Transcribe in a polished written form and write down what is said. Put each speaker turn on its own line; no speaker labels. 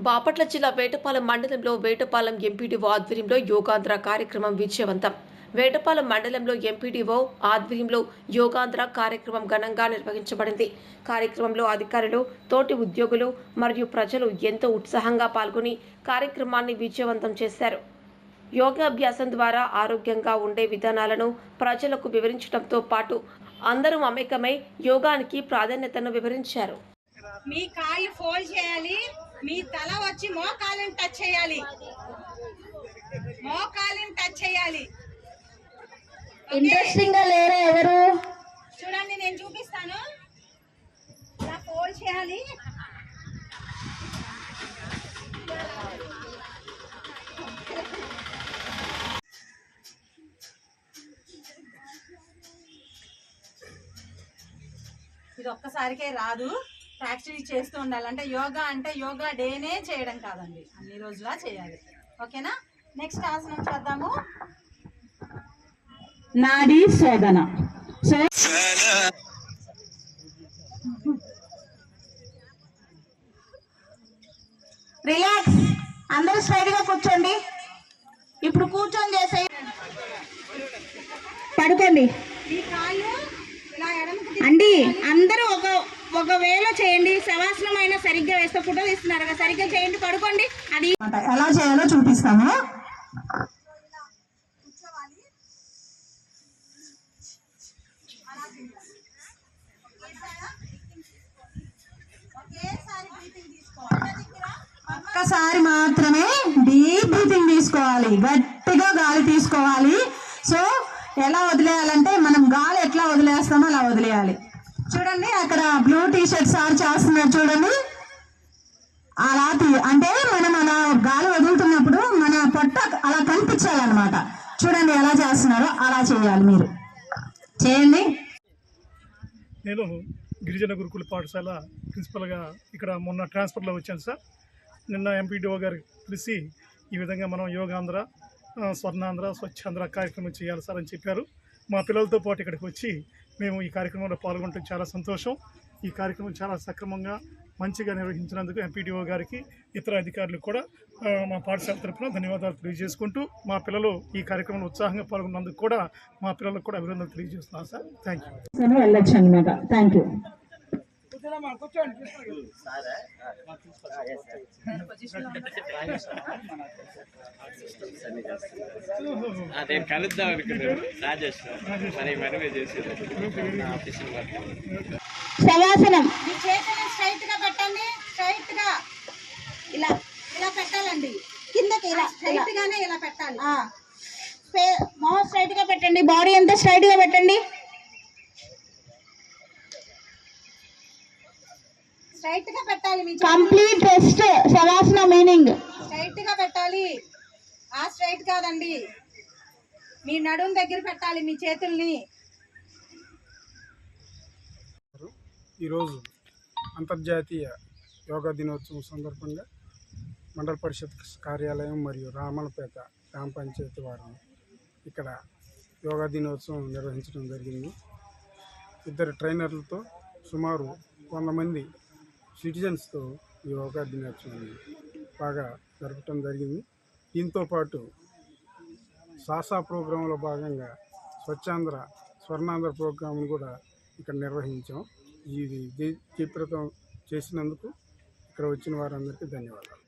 బాపట్ల జిల్లా వేటపాలెం మండలంలో వేటపాలెం ఎంపీడీఓ ఆధ్వర్యంలో యోగాంధ్ర కార్యక్రమం విజయవంతం. వేటపాలెం మండలంలో ఎంపీడీఓ ఆధ్వర్యంలో యోగాంధ్ర కార్యక్రమం ఘనంగా నిర్వహించబడింది. కార్యక్రమంలో అధికారులు, తోటి ఉద్యోగులు మరియు ప్రజలు ఎంతో ఉత్సాహంగా పాల్గొని కార్యక్రమాన్ని విజయవంతం చేశారు. యోగాభ్యాసం ద్వారా ఆరోగ్యంగా ఉండే విధానాలను ప్రజలకు వివరించడంతో పాటు అందరూ మమేకమై యోగానికి ప్రాధాన్యతను వివరించారు.
మీ కాళ్ళు ఫోల్డ్ చేయాలి, మీ తల వచ్చి మోకాళ్ళని టచ్ చేయాలి, మోకాళ్ళని టచ్ చేయాలి.
ఇంట్రెస్టింగ్ గా లేరా ఎవరు?
చూడండి, నేను చూపిస్తాను. ఇలా ఫోల్డ్ చేయాలి. ఇది ఒక్కసారికే రాదు, ప్రాక్టీస్ చేస్తూ ఉండాలి. అంటే యోగా డేనే చేయడం కాదండి, అన్ని రోజులా చేయాలి. ఓకేనా? నెక్స్ట్ ఆసనం చేద్దాము,
నాడీ శోధన. రిలాక్స్, అందరూ స్ట్రైట్ గా కూర్చోండి. ఇప్పుడు కూర్చొని చేసే పడుకోండి అండి. అందరూ ఒక వేలో చేయండి. శవాసనం అయినా సరిగ్గా వేస్తే ఫోటో తీస్తున్నారు కదా, సరిగ్గా చేయండి, పడుకోండి. అది ఎలా చేయాలో చూపిస్తాము. ఒక్కసారి మాత్రమే డీప్ బ్రీతింగ్ తీసుకోవాలి, గట్టిగా గాలి తీసుకోవాలి. సో ఎలా వదిలేయాలంటే మనం గాలి ఎట్లా వదిలేస్తామో అలా వదిలేయాలి. చూడండి, అక్కడ బ్లూ టీ షర్ట్ సార్ చేస్తున్నారు చూడండి. అలా అంటే మనం అలా గాలి వదులుతున్నప్పుడు మన పొట్ట అలా కనిపించాలన్నమాట. చూడండి ఎలా చేస్తున్నారో అలా చేయాలి, మీరు చేయండి.
నేను గిరిజన గురుకుల పాఠశాల ప్రిన్సిపల్గా ఇక్కడ మొన్న ట్రాన్స్ఫర్లో వచ్చాను సార్. నిన్న ఎంపీడీఓ గారు కలిసి ఈ విధంగా మనం యోగాంధ్ర, స్వర్ణాంధ్ర, స్వచ్ఛాంధ్ర కార్యక్రమం చేయాలి సార్ అని చెప్పారు. మా పిల్లలతో పాటు ఇక్కడికి వచ్చి మేము ఈ కార్యక్రమంలో పాల్గొనడం చాలా సంతోషం. ఈ కార్యక్రమం చాలా సక్రమంగా మంచిగా నిర్వహించినందుకు ఎంపీడీఓ గారికి, ఇతర అధికారులకు కూడా మా పాఠశాల తరఫున ధన్యవాదాలు తెలియజేసుకుంటూ, మా పిల్లలు ఈ కార్యక్రమంలో ఉత్సాహంగా పాల్గొన్నందుకు కూడా మా పిల్లలకు కూడా అభినందనలు తెలియజేస్తున్నాను సార్. Thank you.
వెళ్ళొచ్చు అనమాట. Thank you.
అదే కలుద్దాం అనుకున్నాను రాజేష్, మరి మనమే చేసేది
శవాసనం.
మీ చేతులు స్ట్రైట్ గా పెట్టండి, స్ట్రైట్ గా ఇలా ఇలా పెట్టాలండి. కిందకి ఇలా స్ట్రైట్ గానే ఇలా పెట్టాలి.
మొహం స్ట్రైట్ గా పెట్టండి, బాడీ అంతా స్ట్రైట్ గా పెట్టండి.
స్ట్రైట్ గా పెట్టాలి. మీ
కంప్లీట్ రెస్ట్. శవాసన మీనింగ్
స్ట్రైట్ గా పెట్టాలి. ఆ స్ట్రైట్ కాదండి, మీ నడుం దగ్గర పెట్టాలి మీ చేతుల్ని.
ఈరోజు అంతర్జాతీయ యోగా దినోత్సవం సందర్భంగా మండల పరిషత్ కార్యాలయం మరియు రామలపేట గ్రామ పంచాయతీ వారు ఇక్కడ యోగా దినోత్సవం నిర్వహించడం జరిగింది. ఇద్దరు ట్రైనర్లతో సుమారు 100 మంది సిటిజన్స్తో ఈ యోగా దినోత్సవాన్ని బాగా జరపడం జరిగింది. దీంతో పాటు సాసా ప్రోగ్రాంలో భాగంగా స్వచ్ఛాంధ్ర, స్వర్ణాంధ్ర ప్రోగ్రాంను కూడా ఇక్కడ నిర్వహించాం. ఇది జయప్రదం చేసినందుకు ఇక్కడ వచ్చిన వారందరికీ ధన్యవాదాలు.